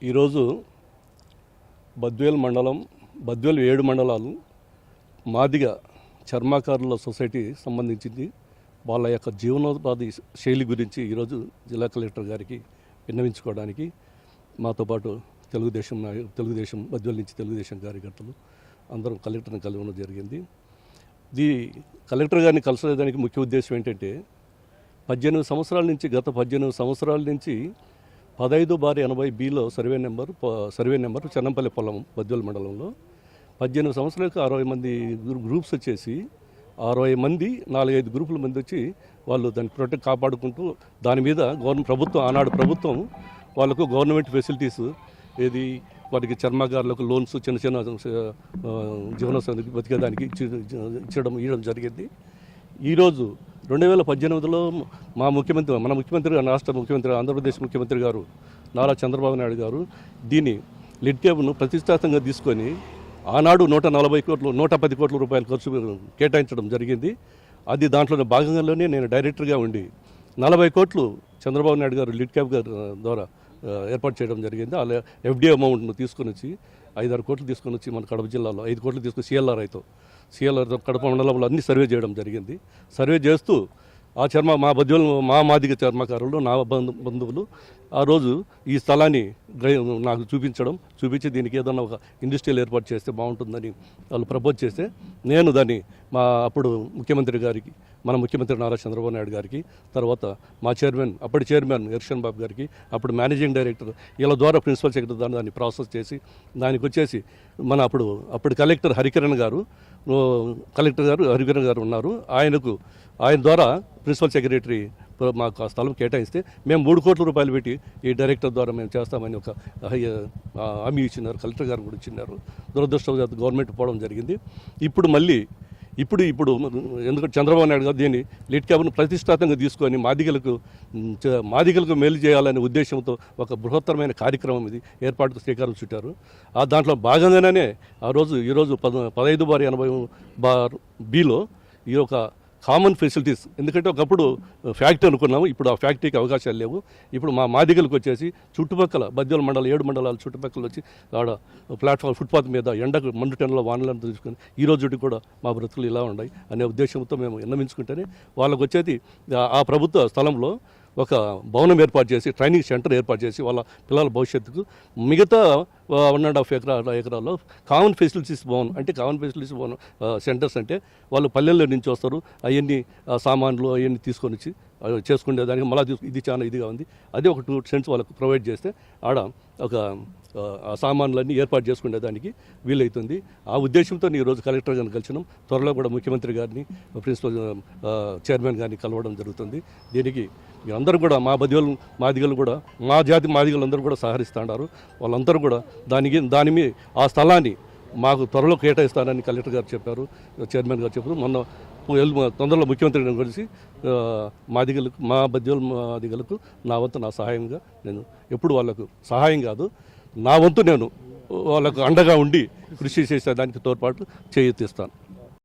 ఈరోజు బద్వేల్ మండలం, బద్వేల్ 7 మండలాలు మాదిగ చర్మాకారుల సొసైటీ సంబంధించింది. వాళ్ళ యొక్క జీవనోపాధి శైలి గురించి ఈరోజు జిల్లా కలెక్టర్ గారికి విన్నవించుకోవడానికి మాతో పాటు తెలుగుదేశం బద్వేల్ నుంచి తెలుగుదేశం కార్యకర్తలు అందరం కలెక్టర్ని కలవడం జరిగింది. కలెక్టర్ గారిని కలిసేదానికి ముఖ్య ఉద్దేశం ఏంటంటే 18 సంవత్సరాల నుంచి గత 18 సంవత్సరాల నుంచి 15/80 సర్వే నెంబర్ చెన్నంపల్లి పొలం బద్వేల్ మండలంలో 18 సంవత్సరాలకు 60 మంది గ్రూప్స్ వచ్చేసి 60 మంది 4-5 గ్రూపుల మంది వచ్చి వాళ్ళు దాన్ని ప్రొటెక్ట్ కాపాడుకుంటూ దాని మీద ప్రభుత్వం ఆనాడు ప్రభుత్వం వాళ్ళకు గవర్నమెంట్ ఫెసిలిటీస్ వారికి చర్మాగారులకు లోన్స్ చిన్న జీవనోపాధికి బతికేదానికి ఇవ్వడం జరిగింది. ఈరోజు 2018లో మన ముఖ్యమంత్రి రాష్ట్ర ముఖ్యమంత్రి ఆంధ్రప్రదేశ్ ముఖ్యమంత్రి గారు నారా చంద్రబాబు నాయుడు గారు దీన్ని లిడ్ క్యాబ్ను ప్రతిష్టాత్మకంగా తీసుకొని ఆనాడు 110 కోట్ల రూపాయల ఖర్చు కేటాయించడం జరిగింది. అది దాంట్లో భాగంగానే నేను డైరెక్టర్గా ఉండి 40 కోట్లు చంద్రబాబు నాయుడు గారు లిడ్ క్యాబ్ గారి ద్వారా ఏర్పాటు చేయడం జరిగింది. అలా ఎఫ్డీఐ అమౌంట్ను తీసుకొని వచ్చి 5-6 కోట్లు తీసుకొని వచ్చి మన కడప జిల్లాలో 5 కోట్లు తీసుకొని సిఎల్ఆర్తో కడప మండలంలో అన్ని సర్వే చేయడం జరిగింది. సర్వే చేస్తూ ఆ మా మాదిగ చర్మకారులు నా బంధువులు ఆ రోజు ఈ స్థలాన్ని నాకు చూపించి దీనికి ఏదన్నా ఒక ఇండస్ట్రియల్ ఏర్పాటు చేస్తే బాగుంటుందని వాళ్ళు ప్రపోజ్ చేస్తే నేను దాన్ని అప్పుడు మన ముఖ్యమంత్రి నారా చంద్రబాబు నాయుడు గారికి, తర్వాత మా అప్పటి చైర్మన్ ఎర్షన్ బాబు గారికి, అప్పుడు మేనేజింగ్ డైరెక్టర్ వీళ్ళ ద్వారా ప్రిన్సిపల్ సెక్రటరీ దాన్ని ప్రాసెస్ చేసి దానికి వచ్చేసి మన అప్పుడు కలెక్టర్ హరికిరణ్ గారు ఉన్నారు. ఆయన ద్వారా ప్రిన్సిపల్ సెక్రటరీ మాకు ఆ స్థలం కేటాయిస్తే మేము 3 కోట్ల రూపాయలు పెట్టి ఈ డైరెక్టర్ ద్వారా మేము చేస్తామని ఒక హామీ ఇచ్చినారు. కలెక్టర్ గారు కూడా ఇచ్చినారు. దురదృష్టవశాత్తు గవర్నమెంట్ పోవడం జరిగింది. ఇప్పుడు ఎందుకంటే చంద్రబాబు నాయుడు గారు దీన్ని లిడ్ క్యాబ్ను ప్రతిష్టాత్మకంగా తీసుకొని మాదిగలకు మేలు చేయాలనే ఉద్దేశంతో ఒక బృహత్తరమైన కార్యక్రమం ఇది ఏర్పాటుకు శ్రీకారం చుట్టారు. దాంట్లో భాగంగానే ఈరోజు 15/80 ఈ ఒక కామన్ ఫెసిలిటీస్, ఎందుకంటే ఒకప్పుడు ఫ్యాక్టరీ అనుకున్నాము, ఇప్పుడు ఆ ఫ్యాక్టరీకి అవకాశాలు లేవు. ఇప్పుడు మా మాదిగలకు వచ్చేసి చుట్టుపక్కల బద్వేల్ మండలం 7 మండలాల చుట్టుపక్కల వచ్చి ఆడ ప్లాట్ఫామ్ ఫుట్పాత్ మీద ఎండకు మండుటెండలో వానలను తీసుకొని ఈ రోజుకి కూడా మా బ్రతుకులు ఇలా ఉన్నాయి అనే ఉద్దేశంతో మేము విన్నవించుకుంటేనే వాళ్ళకు వచ్చేది ఆ ప్రభుత్వ స్థలంలో ఒక భవనం ఏర్పాటు చేసి ట్రైనింగ్ సెంటర్ ఏర్పాటు చేసి వాళ్ళ పిల్లల భవిష్యత్తుకు మిగతా 1.5 ఎకరాల్లో కామన్ ఫెసిలిటీస్ భవనం సెంటర్స్ అంటే వాళ్ళు పల్లెల్లో నుంచి వస్తారు, అవన్నీ సామాన్లు అవన్నీ తీసుకొని వచ్చి చేసుకునేదానికి మళ్ళీ ఇది చాలా ఇదిగా ఉంది. అదే ఒక 2 సెంట్స్ వాళ్ళకు ప్రొవైడ్ చేస్తే ఆడ ఒక సామాన్లన్నీ ఏర్పాటు చేసుకునేదానికి వీలవుతుంది. ఆ ఉద్దేశంతో ఈరోజు కలెక్టర్ గారిని కలిసినాం. త్వరలో కూడా ముఖ్యమంత్రి గారిని, ప్రిన్సిపల్ చైర్మన్ గారిని కలవడం జరుగుతుంది. దీనికి అందరూ కూడా మా మాదిగలు కూడా మా జాతి మాదిగలందరూ కూడా సహకరిస్తున్నారు. వాళ్ళందరూ కూడా దాని మీద ఆ స్థలాన్ని మాకు త్వరలో కేటాయిస్తానని కలెక్టర్ గారు చెప్పారు, చైర్మన్ గారు చెప్పారు. తొందరలో ముఖ్యమంత్రిని కలిసి మా బద్వేల్ మాదిగలకు నా వంతు నా సహాయంగా నేను ఎప్పుడు వాళ్ళకు సహాయం కాదు, నా వంతు నేను వాళ్ళకు అండగా ఉండి కృషి చేసే దానికి తోడ్పాటు చేయెత్తిస్తాను.